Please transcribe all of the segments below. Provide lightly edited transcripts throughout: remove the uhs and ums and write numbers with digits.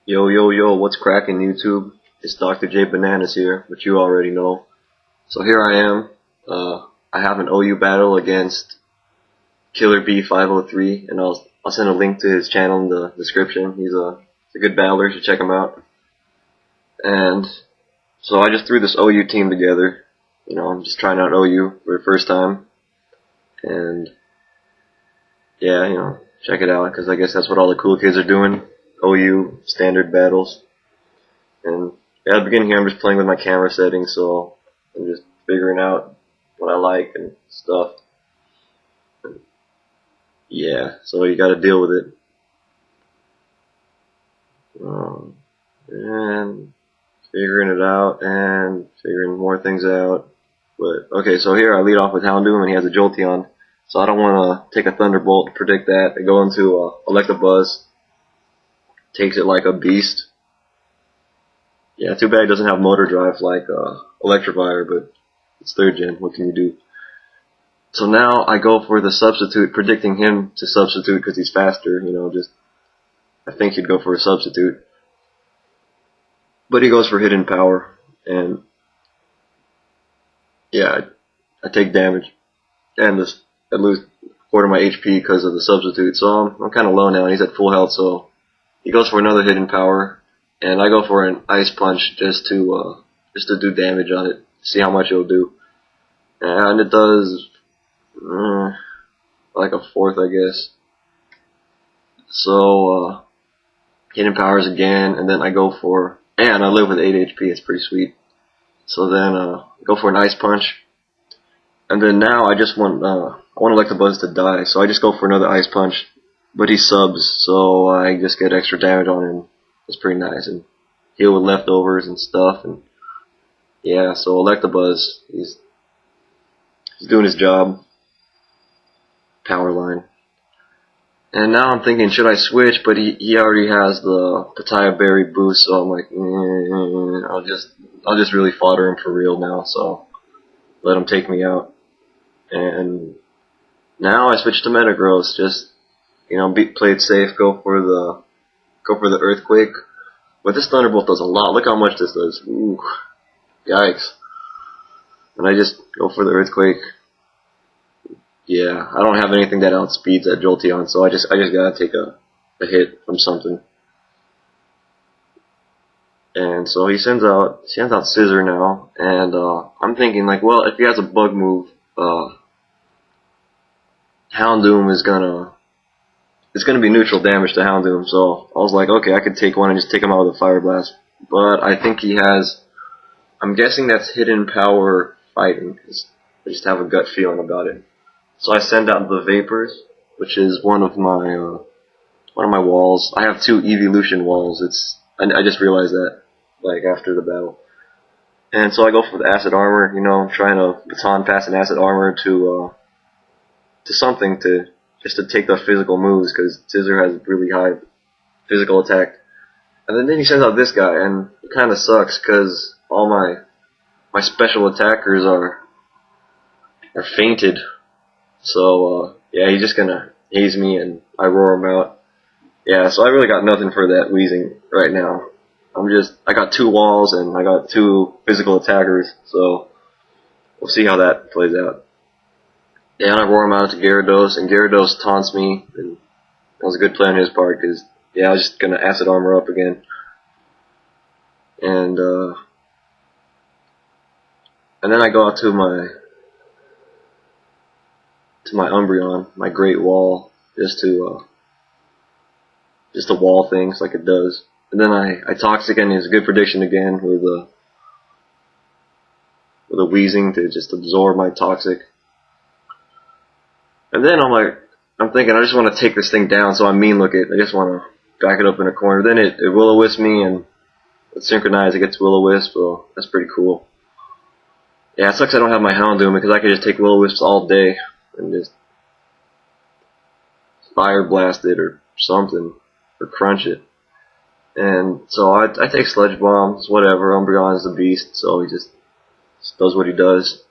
Yo, yo, yo, what's cracking YouTube? It's DrJayBananas here, which you already know. So here I am. I have an OU battle against KillerBee503, and I'll send a link to his channel in the description. He's a good battler, you should check him out. And so I just threw this OU team together. You know, I'm just trying out OU for the first time. And yeah, you know, check it out, because I guess that's what all the cool kids are doing. OU standard battles. And at the beginning here I'm just playing with my camera settings, so I'm just figuring out what I like and stuff. And yeah, so you gotta deal with it. And figuring it out and figuring more things out. But okay, so here I lead off with Houndoom, and he has a Jolteon. So I don't want to take a Thunderbolt to predict that. I go into Electabuzz. Takes it like a beast. Yeah, too bad it doesn't have motor drive like Electivire, but it's 3rd gen. What can you do? So now I go for the substitute, predicting him to substitute because he's faster. You know, just I think he'd go for a substitute, but he goes for hidden power, and yeah, I take damage, and I lose a quarter of my HP because of the substitute. So I'm kind of low now, and he's at full health, so he goes for another hidden power, and I go for an ice punch just to do damage on it, see how much it'll do. And it does like a 4th, I guess. So hidden powers again, and then I go for, and I live with 8 HP. It's pretty sweet. So then go for an ice punch, and then now I just want Electabuzz to die, so I just go for another ice punch. But he subs, so I just get extra damage on him. It's pretty nice, and heal with leftovers and stuff. And yeah, so Electabuzz, he's doing his job. Power line. And now I'm thinking, should I switch? But he already has the Papaya Berry boost, so I'm like, I'll just really fodder him for real now. So let him take me out. And now I switch to Metagross, just, you know, play it safe, go for the Earthquake. But this Thunderbolt does a lot. Look how much this does. Ooh, yikes. And I just go for the Earthquake. Yeah, I don't have anything that outspeeds that Jolteon, so I just gotta take a hit from something. And so he sends out Scissor now, and I'm thinking like, well, if he has a bug move, Houndoom is gonna be neutral damage to Houndoom, so I was like, okay, I could take one and just take him out with a Fire Blast. But I think he has, I'm guessing that's hidden power fighting. I just have a gut feeling about it. So I send out the Vapors, which is one of my walls. I have 2 evolution walls. I just realized that, like, after the battle. And so I go for the Acid Armor, you know, trying to baton pass an Acid Armor to something just to take the physical moves, because Scissor has really high physical attack. And then he sends out this guy, and it kind of sucks, because all my special attackers are fainted. So, yeah, he's just gonna haze me, and I roar him out. Yeah, so I really got nothing for that Weezing right now. I got 2 walls, and I got 2 physical attackers, so we'll see how that plays out. Yeah, and I roar him out to Gyarados, and Gyarados taunts me, and that was a good play on his part, because, yeah, I was just gonna Acid Armor up again. And then I go out to my Umbreon, my Great Wall, just to wall things like it does. And then I Toxic, and it's a good prediction again with a Weezing to just absorb my Toxic. And then I'm thinking, I just want to take this thing down, so I mean look it. I just want to back it up in a corner. Then it Will-O-Wisp me, and it's synchronized. It gets Will-O-Wisp, so that's pretty cool. Yeah, it sucks I don't have my Houndoom, because I could just take Will-O-Wisps all day and just Fire Blast it or something, or crunch it. And so I take Sludge Bombs, whatever. Umbreon is a beast, so he just does what he does.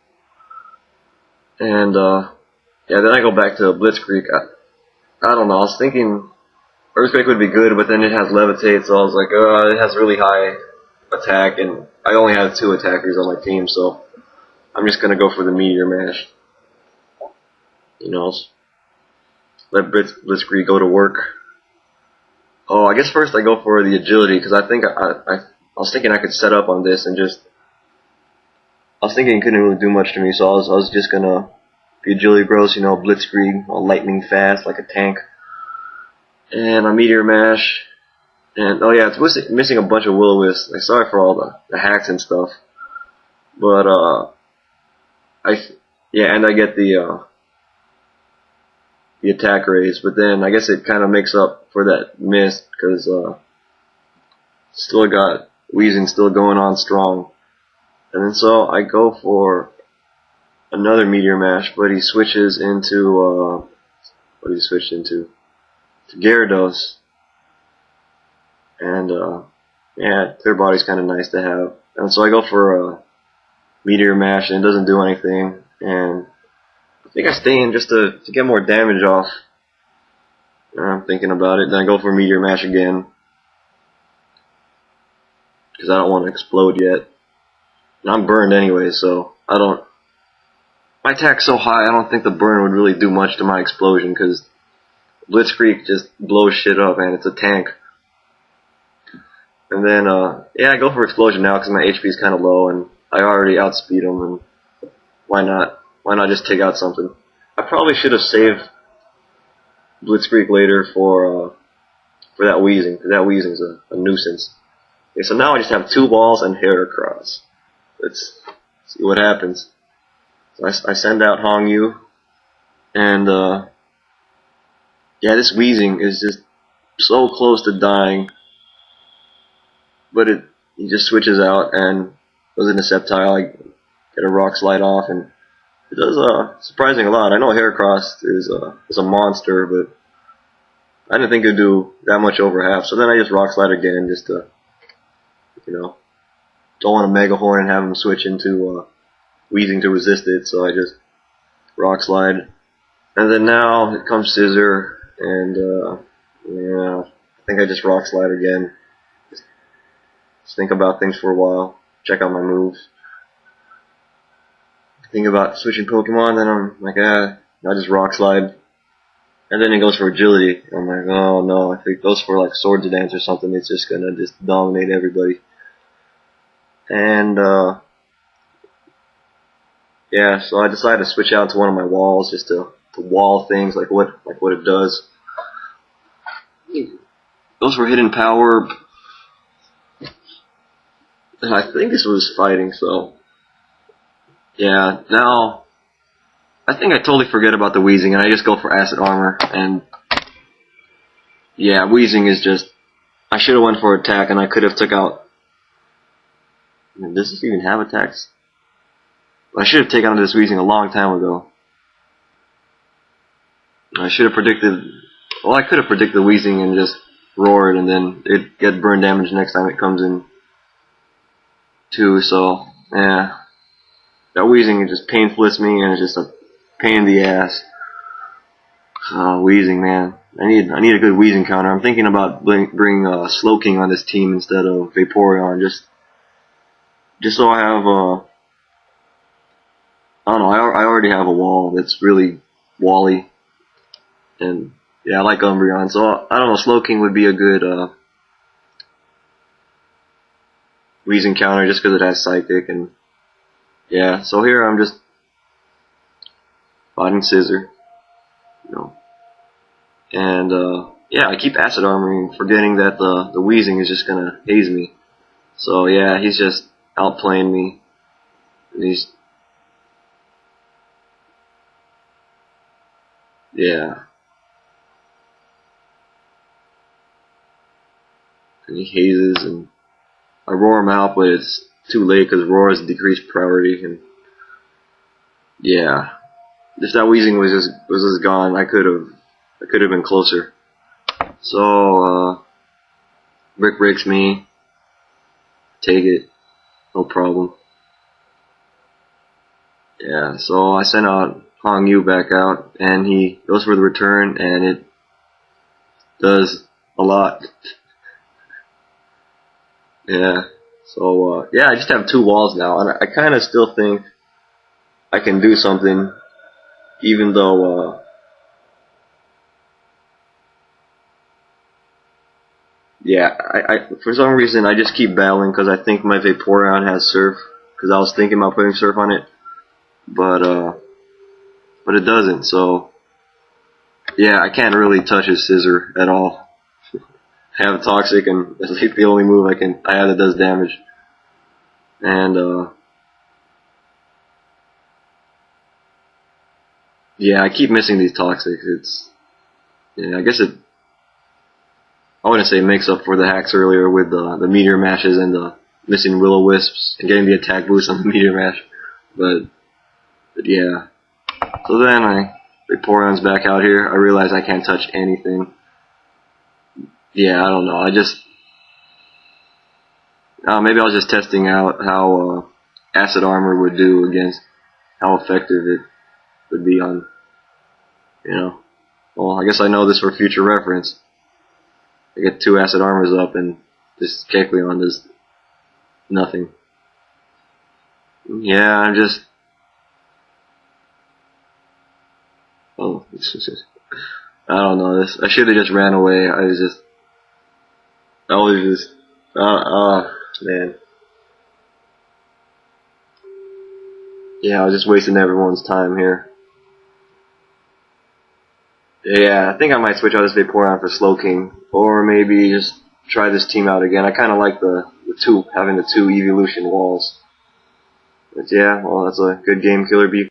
And yeah, then I go back to Blitzkrieg. I don't know, I was thinking Earthquake would be good, but then it has Levitate, so I was like, it has really high attack, and I only have 2 attackers on my team, so I'm just gonna go for the Meteor Mash. You know, let Blitzkrieg go to work. Oh, I guess first I go for the agility, because I think I was thinking I could set up on this and just, I was thinking it couldn't really do much to me, so I was just gonna be agility gross, you know, Blitzkrieg, all lightning fast like a tank, and a Meteor Mash, and oh yeah, it's missing a bunch of Will-O-Wisps. Like, sorry for all the hacks and stuff, but and I get the attack raise, but then I guess it kind of makes up for that miss because still got Weezing still going on strong, and then so I go for another Meteor Mash, but he switches into what did he switch into? To Gyarados, and yeah, their body's kind of nice to have, and so I go for a Meteor Mash, and it doesn't do anything, and I think I stay in just to get more damage off. I'm thinking about it. Then I go for Meteor Mash again, because I don't want to explode yet. And I'm burned anyway, so I don't. My attack's so high, I don't think the burn would really do much to my explosion, because Blitzkrieg just blows shit up, and it's a tank. And then, yeah, I go for explosion now because my HP is kind of low, and I already outspeed him, and why not? Why not just take out something? I probably should have saved Blitzkrieg later for that Weezing, because that Weezing's a nuisance. Okay, so now I just have 2 balls and Heracross. Let's see what happens. So I send out Hongyu, and yeah, this Weezing is just so close to dying, but he just switches out and goes into Sceptile. I get a Rock Slide off, and it does surprising a lot. I know Heracross is a monster, but I didn't think it'd do that much over half. So then I just Rock Slide again, just to, you know, don't want to Mega Horn and have him switch into Weezing to resist it. So I just Rock Slide, and then now it comes Scissor, and yeah, I think I just Rock Slide again. Just think about things for a while, check out my moves. Think about switching Pokemon, then I'm like, I just Rock Slide. And then it goes for Agility. I'm like, oh no, if it goes for like Swords Dance or something, it's just gonna just dominate everybody. And yeah, so I decided to switch out to one of my walls just to wall things like what it does. Goes for Hidden Power. And I think this was fighting, so yeah, now I think I totally forget about the Weezing and I just go for Acid Armor, and yeah, Weezing is just, I should have went for attack and I could have took out, does this even have attacks? I should have taken out this Weezing a long time ago. I should have predicted, well, I could have predicted the Weezing and just roared, and then it'd get burn damage next time it comes in too, so yeah. That Weezing, it just pain flips me, and it's just a pain in the ass. Weezing, man. I need a good Weezing counter. I'm thinking about bring Slowking on this team instead of Vaporeon, just so I have I don't know, I already have a wall that's really wally, and yeah, I like Umbreon, so I don't know, Slowking would be a good Weezing counter just because it has Psychic, and yeah, so here I'm just fighting Scissor, you know, and yeah, I keep Acid Armoring, forgetting that the Weezing is just gonna haze me. So yeah, he's just outplaying me, and he's, yeah, and he hazes, and I roar him out, but it's too late because roar is decreased priority, and yeah, if that Weezing was just gone, I could have been closer. So Brick breaks me, take it, no problem. Yeah, so I sent out Hongyu back out, and he goes for the return, and it does a lot. Yeah. So yeah, I just have 2 walls now, and I kind of still think I can do something, even though yeah, I for some reason I just keep battling because I think my Vaporeon has Surf, because I was thinking about putting Surf on it, but it doesn't. So yeah, I can't really touch his Scissor at all. I have Toxic, and it's like the only move I have that does damage. And yeah, I keep missing these Toxics. Yeah, I guess I wouldn't say makes up for the hacks earlier with the Meteor Mashes and the missing Will-O-Wisps and getting the attack boost on the Meteor Mash, but yeah. So then Vaporeon's back out here. I realize I can't touch anything. Yeah, I don't know. Maybe I was just testing out how Acid Armor would do against how effective it would be on, Well, I guess I know this for future reference. I get 2 Acid Armors up and this Kecleon does nothing. Yeah, I'm just... Oh, I don't know this. I should have just ran away. I was just... man. Yeah, I was just wasting everyone's time here. Yeah, I think I might switch out this Vaporeon for Slowking, or maybe just try this team out again. I kind of like having the 2 evolution walls. But yeah, well, that's a good game, KillerBee503.